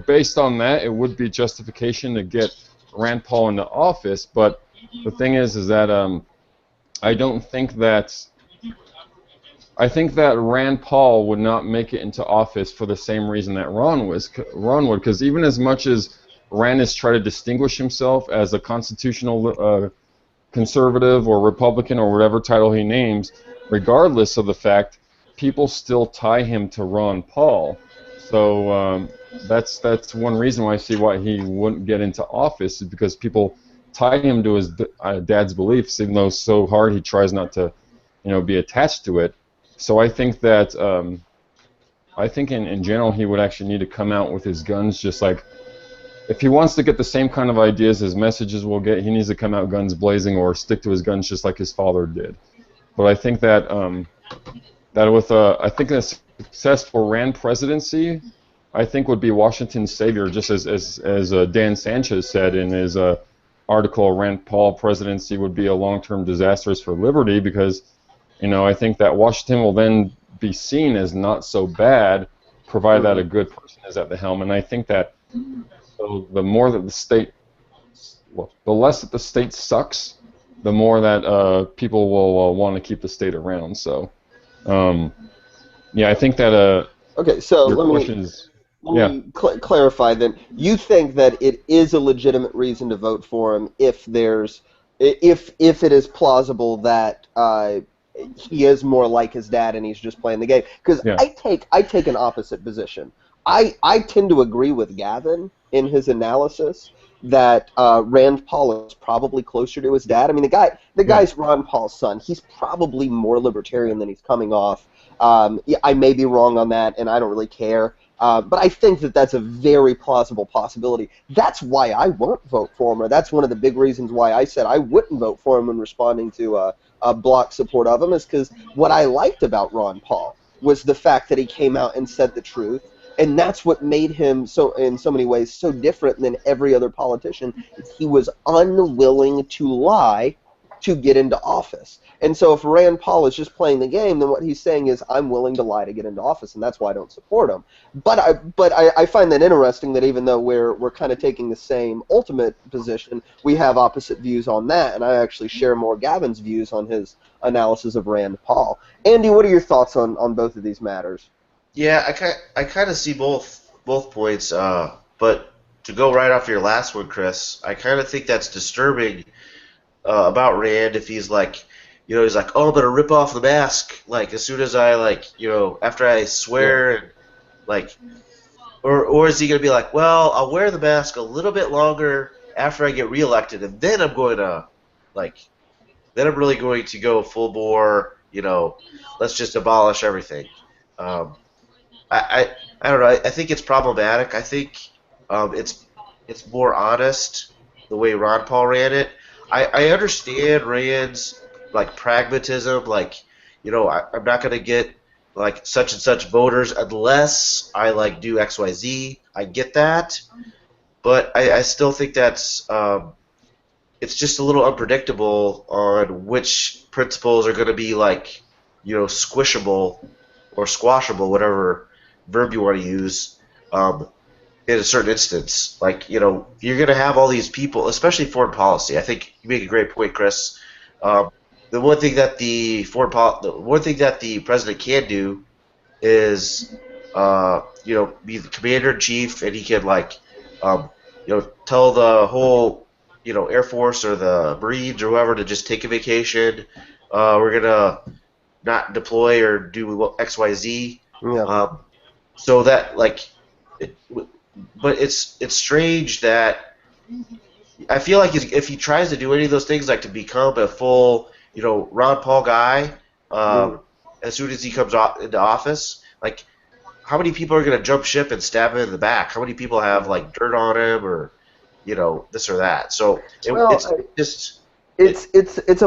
based on that, it would be justification to get Rand Paul into office. But the thing is that I don't think that. I think that Rand Paul would not make it into office for the same reason that Ron would, because even as much as Rand has tried to distinguish himself as a constitutional conservative or Republican or whatever title he names, regardless of the fact, people still tie him to Ron Paul. So that's one reason why I see why he wouldn't get into office, is because people tie him to his dad's beliefs, even though so hard he tries not to, be attached to it. So I think that in general he would actually need to come out with his guns, just like if he wants to get the same kind of ideas his messages will get, he needs to come out guns blazing or stick to his guns just like his father did. But I think that with I think a successful Rand presidency, I think would be Washington's savior, just as Dan Sanchez said in his article, Rand Paul presidency would be a long-term disastrous for liberty, because I think that Washington will then be seen as not so bad, provided that a good person is at the helm. And I think that the more that the less that the state sucks, the more that people will want to keep the state around. So, I think that. Okay, so let me clarify then. You think that it is a legitimate reason to vote for him if there's if it is plausible that he is more like his dad and he's just playing the game. Because Yeah. I take an opposite position. I tend to agree with Gavin in his analysis that Rand Paul is probably closer to his dad. I mean, the guy's Ron Paul's son. He's probably more libertarian than he's coming off. Yeah, I may be wrong on that, and I don't really care. But I think that that's a very plausible possibility. That's why I won't vote for him, or that's one of the big reasons why I said I wouldn't vote for him when responding to Block's support of him, is because what I liked about Ron Paul was the fact that he came out and said the truth. And that's what made him so, in so many ways, so different than every other politician. Is he was unwilling to lie to get into office. And so if Rand Paul is just playing the game, then what he's saying is, I'm willing to lie to get into office, and that's why I don't support him. But I find that interesting that even though we're kind of taking the same ultimate position, we have opposite views on that, and I actually share more Gavin's views on his analysis of Rand Paul. Andy, what are your thoughts on both of these matters? Yeah, I kind of see both points. But to go right off your last one, Chris, I kind of think that's disturbing about Rand if he's like, he's like, oh, I'm gonna rip off the mask like as soon as I after I swear and like, or is he gonna be like, well, I'll wear the mask a little bit longer after I get reelected, and then I'm going to then I'm really going to go full bore, let's just abolish everything. I don't know. I think it's problematic. I think it's more honest the way Ron Paul ran it. I understand Rand's pragmatism. I'm not going to get such and such voters unless I do X Y Z. I get that, but I still think that's it's just a little unpredictable on which principles are going to be squishable or squashable, whatever verb you want to use, in a certain instance. You're going to have all these people, especially foreign policy. I think you make a great point, Chris. The one thing that the president can do is, be the commander in chief, and he can tell the whole, Air Force or the Marines or whoever to just take a vacation. We're gonna not deploy or do X, Y, Z. Yeah. So that but it's strange that I feel like if he tries to do any of those things, to become a full, Ron Paul guy, as soon as he comes into office, how many people are going to jump ship and stab him in the back? How many people have dirt on him or, this or that? So it's a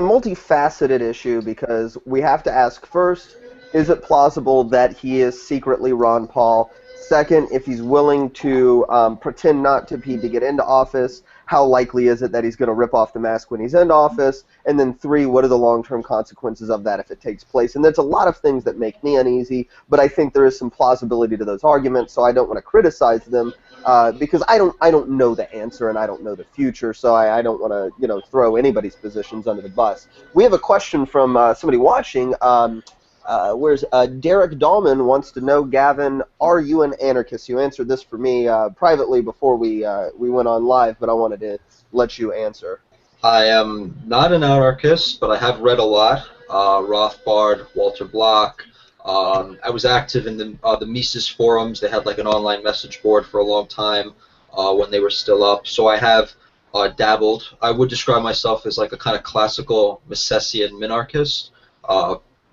multifaceted issue because we have to ask first, is it plausible that he is secretly Ron Paul? Second, if he's willing to pretend not to be to get into office, how likely is it that he's going to rip off the mask when he's in office? And then three, what are the long-term consequences of that if it takes place? And there's a lot of things that make me uneasy, but I think there is some plausibility to those arguments, so I don't want to criticize them because I don't know the answer and I don't know the future, so I don't want to throw anybody's positions under the bus. We have a question from somebody watching. Where's Derek Dahlman wants to know, Gavin, are you an anarchist? You answered this for me privately before we went on live, but I wanted to let you answer. I am not an anarchist, but I have read a lot. Rothbard, Walter Block. I was active in the Mises forums. They had an online message board for a long time when they were still up. So I have dabbled. I would describe myself as a kind of classical Misesian minarchist.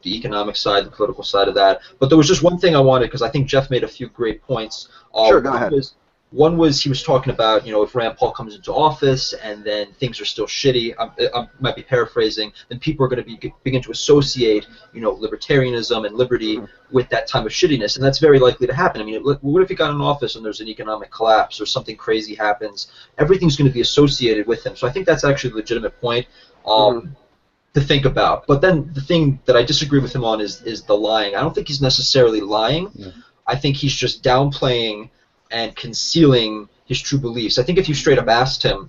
The economic side, the political side of that. But there was just one thing I wanted, because I think Jeff made a few great points. Sure, go ahead. One was he was talking about, if Rand Paul comes into office and then things are still shitty, I might be paraphrasing, then people are going to begin to associate, libertarianism and liberty with that time of shittiness, and that's very likely to happen. I mean, what if he got in office and there's an economic collapse or something crazy happens? Everything's going to be associated with him. So I think that's actually a legitimate point. To think about. But then the thing that I disagree with him on is the lying. I don't think he's necessarily lying. Yeah. I think he's just downplaying and concealing his true beliefs. I think if you straight up asked him,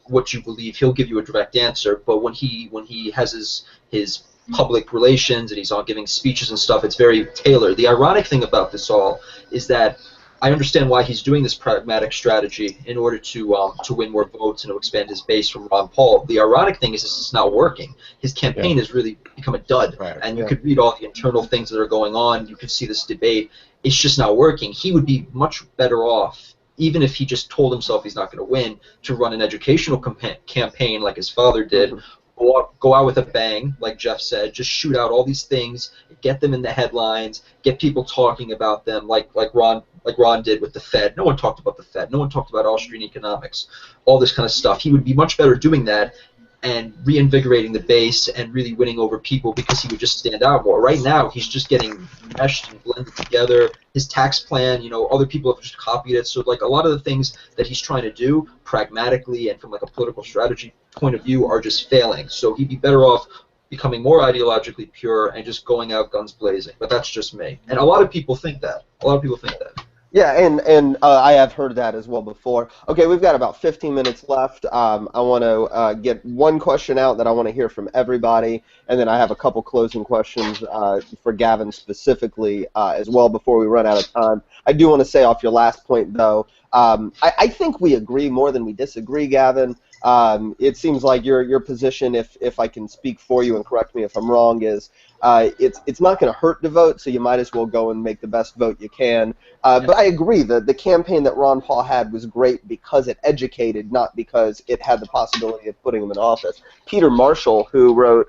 what you believe, he'll give you a direct answer. But when he has his public relations and he's on giving speeches and stuff, it's very tailored. The ironic thing about this all is that I understand why he's doing this pragmatic strategy in order to win more votes and to expand his base from Ron Paul. The ironic thing is this is not working. His campaign has really become a dud, Right. and you could read all the internal things that are going on. You could see this debate. It's just not working. He would be much better off, even if he just told himself he's not going to win, to run an educational campaign like his father did. Go out with a bang, like Jeff said. Just shoot out all these things, get them in the headlines, get people talking about them, like Ron did with the Fed. No one talked about the Fed. No one talked about Austrian economics, all this kind of stuff. He would be much better doing that and reinvigorating the base and really winning over people because he would just stand out more. Right now, he's just getting meshed and blended together. His tax plan, other people have just copied it. So, like, a lot of the things that he's trying to do pragmatically and from, like, a political strategy point of view are just failing. So he'd be better off becoming more ideologically pure and just going out guns blazing. But that's just me. And a lot of people think that. Yeah, and I have heard that as well before. Okay, we've got about 15 minutes left. I want to get one question out that I want to hear from everybody, and then I have a couple closing questions for Gavin specifically as well before we run out of time. I do want to say off your last point, though, I think we agree more than we disagree, Gavin. It seems like your position, if I can speak for you and correct me if I'm wrong, is it's not going to hurt to vote, so you might as well go and make the best vote you can. But I agree that the campaign that Ron Paul had was great because it educated, not because it had the possibility of putting him in office. Peter Marshall, who wrote,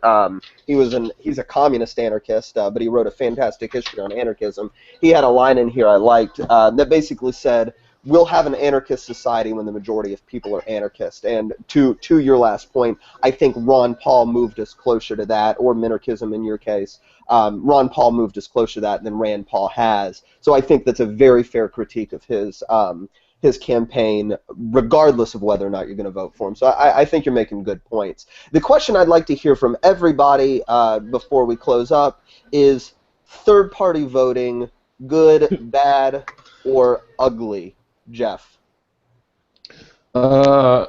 he's a communist anarchist, but he wrote a fantastic history on anarchism. He had a line in here I liked that basically said, "We'll have an anarchist society when the majority of people are anarchist." And to your last point, I think Ron Paul moved us closer to that, or minarchism in your case. Ron Paul moved us closer to that than Rand Paul has. So I think that's a very fair critique of his campaign, regardless of whether or not you're going to vote for him. So I think you're making good points. The question I'd like to hear from everybody before we close up is third-party voting good, bad, or ugly? Jeff. I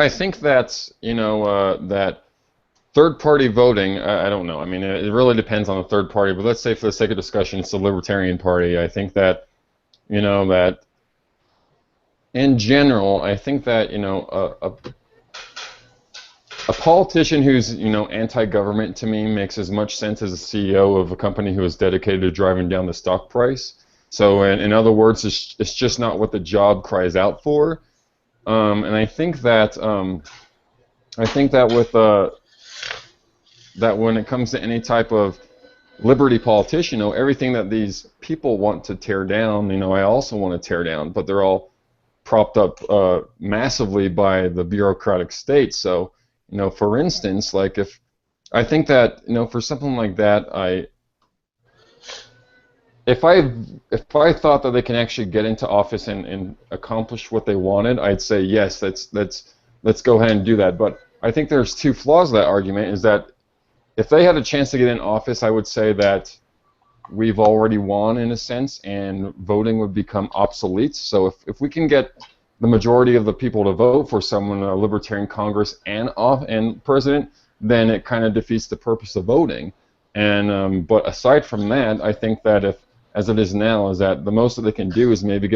think that that third-party voting. I don't know. I mean, it really depends on the third party. But let's say, for the sake of discussion, it's the Libertarian Party. I think that that in general, I think that a politician who's anti-government to me makes as much sense as a CEO of a company who is dedicated to driving down the stock price. So, in other words, it's just not what the job cries out for, and I think that with that when it comes to any type of liberty politician, everything that these people want to tear down, I also want to tear down, but they're all propped up massively by the bureaucratic state. So, for instance, like if I think that for something like that, If I thought that they can actually get into office and accomplish what they wanted, I'd say yes, let's go ahead and do that. But I think there's two flaws to that argument. Is that if they had a chance to get in office, I would say that we've already won in a sense, and voting would become obsolete. So if we can get the majority of the people to vote for someone, a Libertarian Congress and president, then it kind of defeats the purpose of voting. And but aside from that, I think that as it is now, is that the most that they can do is maybe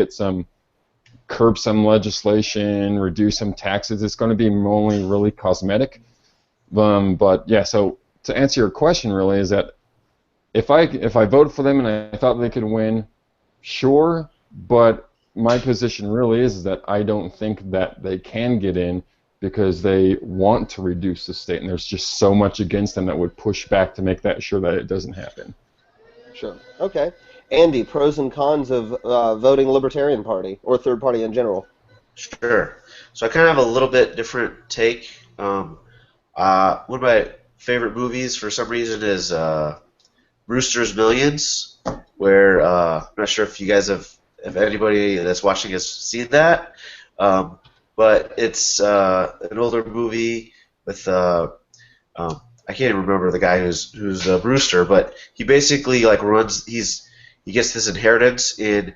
curb some legislation, reduce some taxes. It's going to be only really cosmetic. But yeah, so to answer your question, really, is that if I voted for them and I thought they could win, sure. But my position really is that I don't think that they can get in because they want to reduce the state, and there's just so much against them that would push back to make that sure that it doesn't happen. Sure. Okay. Andy, pros and cons of voting Libertarian Party or third party in general? Sure. So I kind of have a little bit different take. One of my favorite movies, for some reason, is Brewster's Millions, where I'm not sure if you guys if anybody that's watching has seen that, but it's an older movie with I can't even remember the guy who's Brewster, but he basically he gets this inheritance, and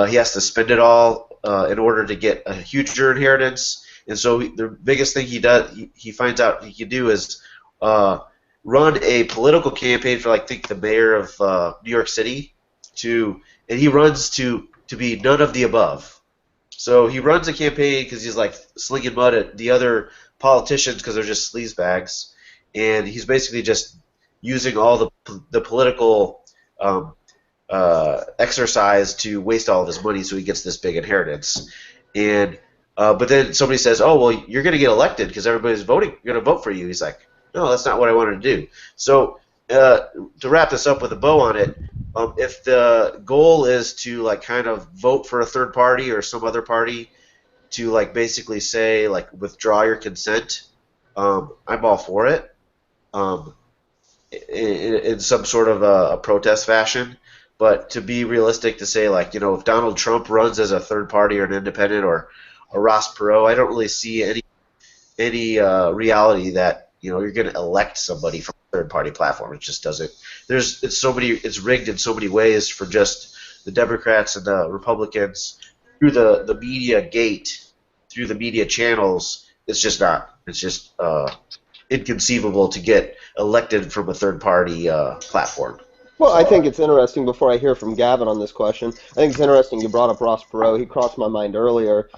he has to spend it all in order to get a huger inheritance. And so the biggest thing he finds out he can do is run a political campaign for, I think, the mayor of New York City, and he runs to to be none of the above. So he runs a campaign because he's like slinging mud at the other politicians because they're just sleazebags, and he's basically just using all the political exercise to waste all of his money so he gets this big inheritance. And but then somebody says, "Oh, well, you're going to get elected because everybody's voting. You're going to vote for you." He's like, "No, that's not what I wanted to do." So to wrap this up with a bow on it, if the goal is to like kind of vote for a third party or some other party to like basically say like withdraw your consent, I'm all for it. In some sort of a protest fashion. But to be realistic, to say like, you know, if Donald Trump runs as a third party or an independent or a Ross Perot, I don't really see any reality that, you know, you're going to elect somebody from a third party platform. It just doesn't. It's rigged in so many ways for just the Democrats and the Republicans through the media gate, through the media channels. It's just not. It's just inconceivable to get elected from a third-party platform. Well, I think it's interesting, before I hear from Gavin on this question, I think it's interesting you brought up Ross Perot. He crossed my mind earlier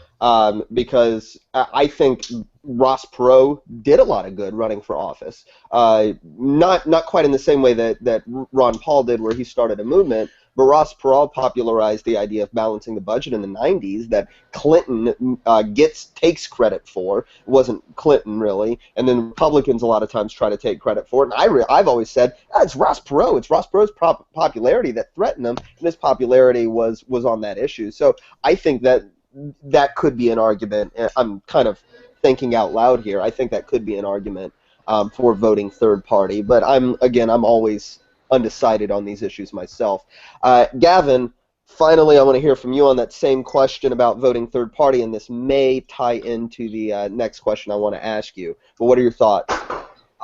because I think Ross Perot did a lot of good running for office. Not quite in the same way that Ron Paul did, where he started a movement, but Ross Perot popularized the idea of balancing the budget in the 90s that Clinton takes credit for. It wasn't Clinton, really. And then Republicans a lot of times try to take credit for it. And I've always said, it's Ross Perot. It's Ross Perot's popularity that threatened him, and his popularity was on that issue. So I think that could be an argument. I'm kind of thinking out loud here. I think that could be an argument for voting third party. But I'm always undecided on these issues myself. Gavin, finally, I want to hear from you on that same question about voting third party, and this may tie into the next question I want to ask you. But what are your thoughts?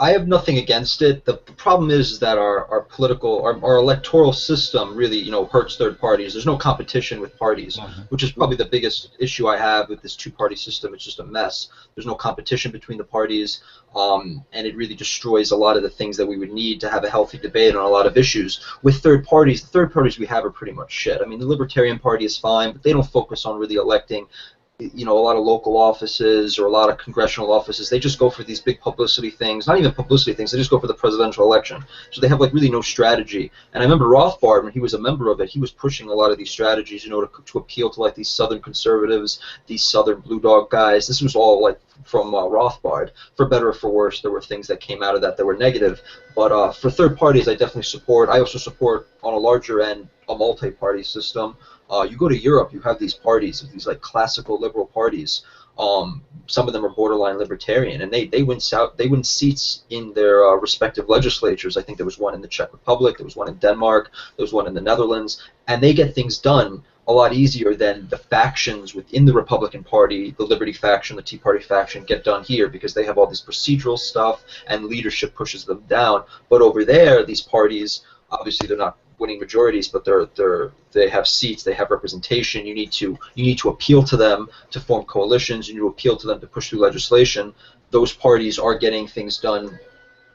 I have nothing against it. The problem is that our political, our electoral system really, hurts third parties. There's no competition with parties, which is probably the biggest issue I have with this two-party system. It's just a mess. There's no competition between the parties, and it really destroys a lot of the things that we would need to have a healthy debate on a lot of issues. With third parties, the third parties we have are pretty much shit. I mean, the Libertarian Party is fine, but they don't focus on really electing a lot of local offices or a lot of congressional offices. They just go for these big publicity things, not even publicity things, they just go for the presidential election. So they have like really no strategy. And I remember Rothbard, when he was a member of it, he was pushing a lot of these strategies, to appeal to like these Southern conservatives, these Southern blue dog guys. This was all like from Rothbard. For better or for worse, there were things that came out of that were negative. But for third parties, I definitely support. I also support, on a larger end, a multi-party system. You go to Europe, you have these parties, these like classical liberal parties. Some of them are borderline libertarian, and they win seats in their respective legislatures. I think there was one in the Czech Republic, there was one in Denmark, there was one in the Netherlands, and they get things done a lot easier than the factions within the Republican Party, the Liberty faction, the Tea Party faction, get done here, because they have all this procedural stuff and leadership pushes them down. But over there, these parties, obviously they're not winning majorities, but they have seats, they have representation. You need to appeal to them to form coalitions. You need to appeal to them to push through legislation. Those parties are getting things done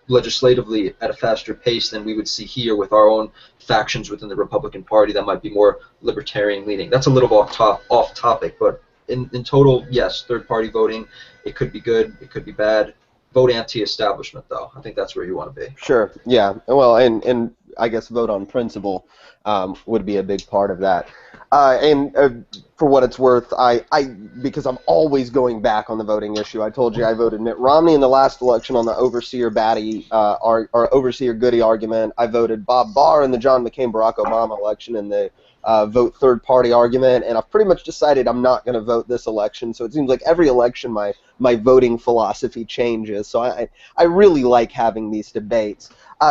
legislatively at a faster pace than we would see here with our own factions within the Republican Party that might be more libertarian leaning. That's a little off topic, but in total, yes, third party voting, it could be good, it could be bad. Vote anti-establishment, though. I think that's where you want to be. Sure. Yeah. Well, and I guess vote on principle would be a big part of that. And for what it's worth, because I'm always going back on the voting issue. I told you I voted Mitt Romney in the last election on the overseer baddie or overseer goody argument. I voted Bob Barr in the John McCain Barack Obama election in the vote third party argument, and I've pretty much decided I'm not going to vote this election. So it seems like every election my voting philosophy changes. So I really like having these debates.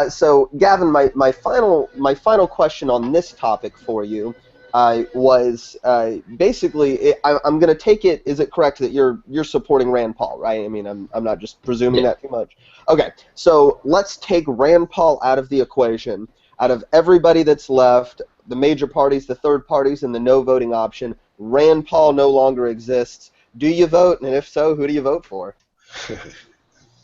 So Gavin, my final question on this topic for you was basically, I'm going to take it. Is it correct that you're supporting Rand Paul, right? I mean, I'm not just presuming that too much. Okay, so let's take Rand Paul out of the equation. Out of everybody that's left, the major parties, the third parties, and the no voting option, Rand Paul no longer exists. Do you vote? And if so, who do you vote for?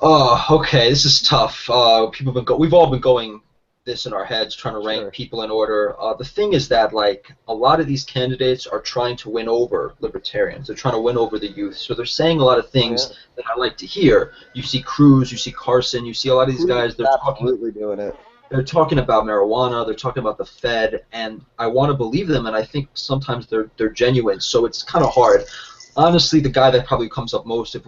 Oh, okay, this is tough. We've all been going this in our heads, trying to rank Sure. people in order. The thing is that like a lot of these candidates are trying to win over libertarians. They're trying to win over the youth. So they're saying a lot of things that I like to hear. You see Cruz, you see Carson, you see a lot of these guys. They're absolutely doing it. They're talking about marijuana, they're talking about the Fed, and I want to believe them, and I think sometimes they're genuine. So it's kind of hard. Honestly, the guy that probably comes up most, if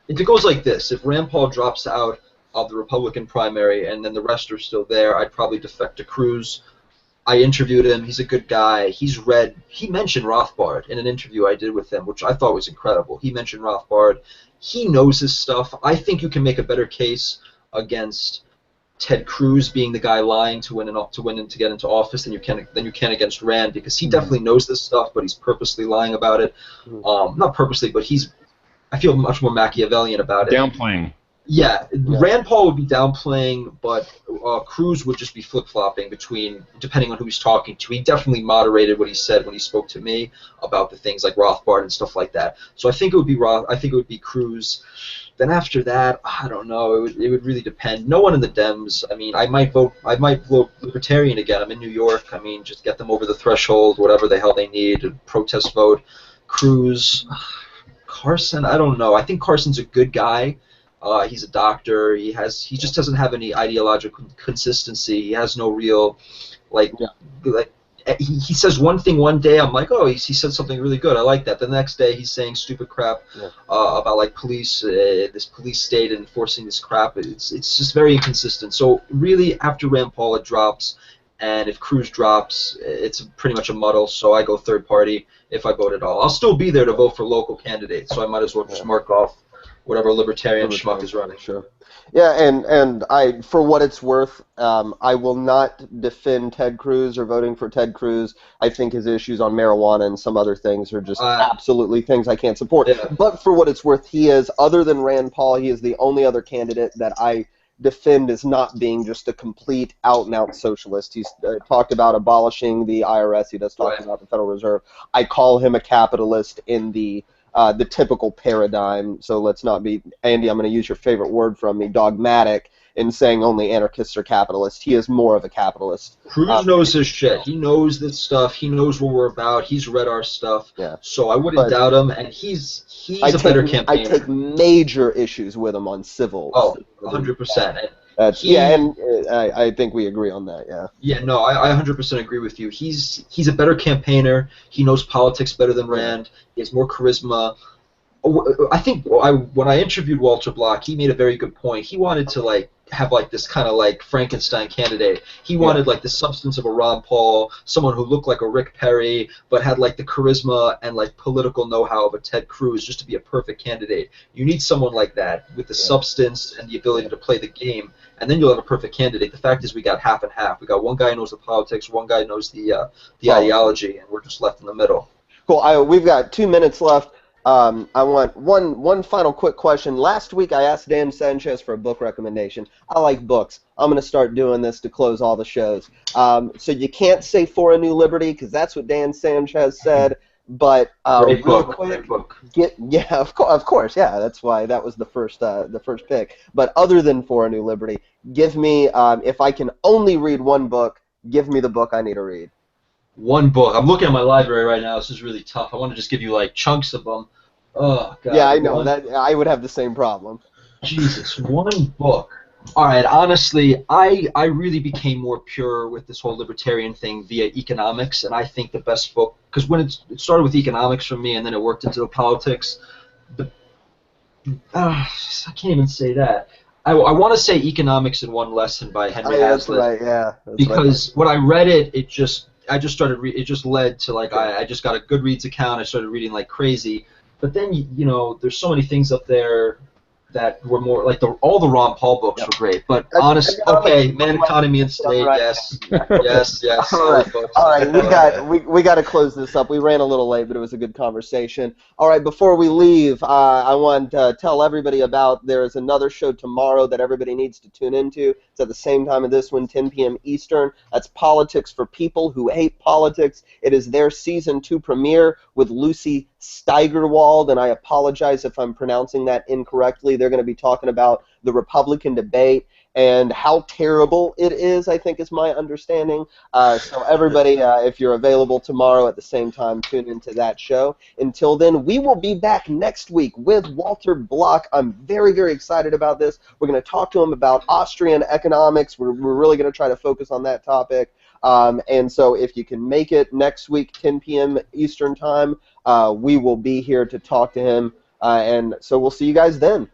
it goes like this, if Rand Paul drops out of the Republican primary and then the rest are still there, I'd probably defect to Cruz. I interviewed him. He's a good guy. He mentioned Rothbard in an interview I did with him, which I thought was incredible. He mentioned Rothbard. He knows his stuff. I think you can make a better case against Ted Cruz being the guy lying to win and to get into office than you can against Rand, because he definitely knows this stuff, but he's purposely lying about it. Not purposely, but I feel much more Machiavellian about it. Downplaying. Yeah, Rand Paul would be downplaying, but Cruz would just be flip-flopping depending on who he's talking to. He definitely moderated what he said when he spoke to me about the things like Rothbard and stuff like that. So I think it would be Cruz. Then after that, I don't know. It would really depend. No one in the Dems. I mean, I might vote Libertarian again. I'm in New York. I mean, just get them over the threshold, whatever the hell they need, protest vote. Cruz, Carson. I don't know. I think Carson's a good guy. He's a doctor. He just doesn't have any ideological consistency. He has no real he says one thing one day, I'm like, oh, he said something really good. I like that. The next day, he's saying stupid crap about like police, this police state and enforcing this crap. It's just very inconsistent. So really, after Rand Paul, it drops, and if Cruz drops, it's pretty much a muddle. So I go third party if I vote at all. I'll still be there to vote for local candidates, so I might as well just mark off whatever libertarian schmuck is running. Sure. Yeah, and I, for what it's worth, I will not defend Ted Cruz or voting for Ted Cruz. I think his issues on marijuana and some other things are just absolutely things I can't support. Yeah. But for what it's worth, he is, other than Rand Paul, he is the only other candidate that I defend as not being just a complete out-and-out socialist. He's talked about abolishing the IRS. He does talk about the Federal Reserve. I call him a capitalist in the typical paradigm, so let's not be, Andy, I'm going to use your favorite word from me, dogmatic, in saying only anarchists are capitalists. He is more of a capitalist. Cruz knows his shit. He knows this stuff. He knows what we're about. He's read our stuff. Yeah. So I wouldn't doubt him, and he's a better campaigner. I take major issues with him on civil. Oh, 100%. I think we agree on that, yeah. Yeah, no, I 100% agree with you. He's a better campaigner. He knows politics better than Rand. He has more charisma. I think when I interviewed Walter Block, he made a very good point. He wanted to have this kind of Frankenstein candidate. He wanted the substance of a Ron Paul, someone who looked like a Rick Perry, but had the charisma and political know-how of a Ted Cruz, just to be a perfect candidate. You need someone like that with the substance and the ability to play the game, and then you'll have a perfect candidate. The fact is, we got half and half. We got one guy who knows the politics, one guy knows the ideology, and we're just left in the middle. Cool. We've got 2 minutes left. I want one final quick question. Last week I asked Dan Sanchez for a book recommendation. I like books. I'm going to start doing this to close all the shows. So you can't say For a New Liberty because that's what Dan Sanchez said. But Great real book. quick, Great book. of course, yeah. That's why that was the first pick. But other than For a New Liberty, give me if I can only read one book, give me the book I need to read. One book. I'm looking at my library right now. This is really tough. I want to just give you chunks of them. Oh God. Yeah, I know that. I would have the same problem. Jesus, one book. All right. Honestly, I really became more pure with this whole libertarian thing via economics, and I think the best book, because when it started with economics for me, and then it worked into the politics. I can't even say that. I want to say Economics in One Lesson by Henry Hazlitt. That's right. Yeah. Because when I read it, it just led to I just got a Goodreads account. I started reading like crazy, but then there's so many things up there that were more all the Ron Paul books were great. But honestly, okay, Man, Economy, and State, yes. All right, we got to close this up. We ran a little late, but it was a good conversation. All right, before we leave, I want to tell everybody about there is another show tomorrow that everybody needs to tune into. It's at the same time as this one, 10 p.m. Eastern. That's Politics for People Who Hate Politics. It is their Season 2 premiere with Lucy Steigerwald, and I apologize if I'm pronouncing that incorrectly. They're going to be talking about the Republican debate and how terrible it is, I think is my understanding. So everybody, if you're available tomorrow at the same time, tune into that show. Until then, we will be back next week with Walter Block. I'm very, very excited about this. We're going to talk to him about Austrian economics. We're really going to try to focus on that topic. And so if you can make it next week, 10 p.m. Eastern Time, we will be here to talk to him. And so we'll see you guys then.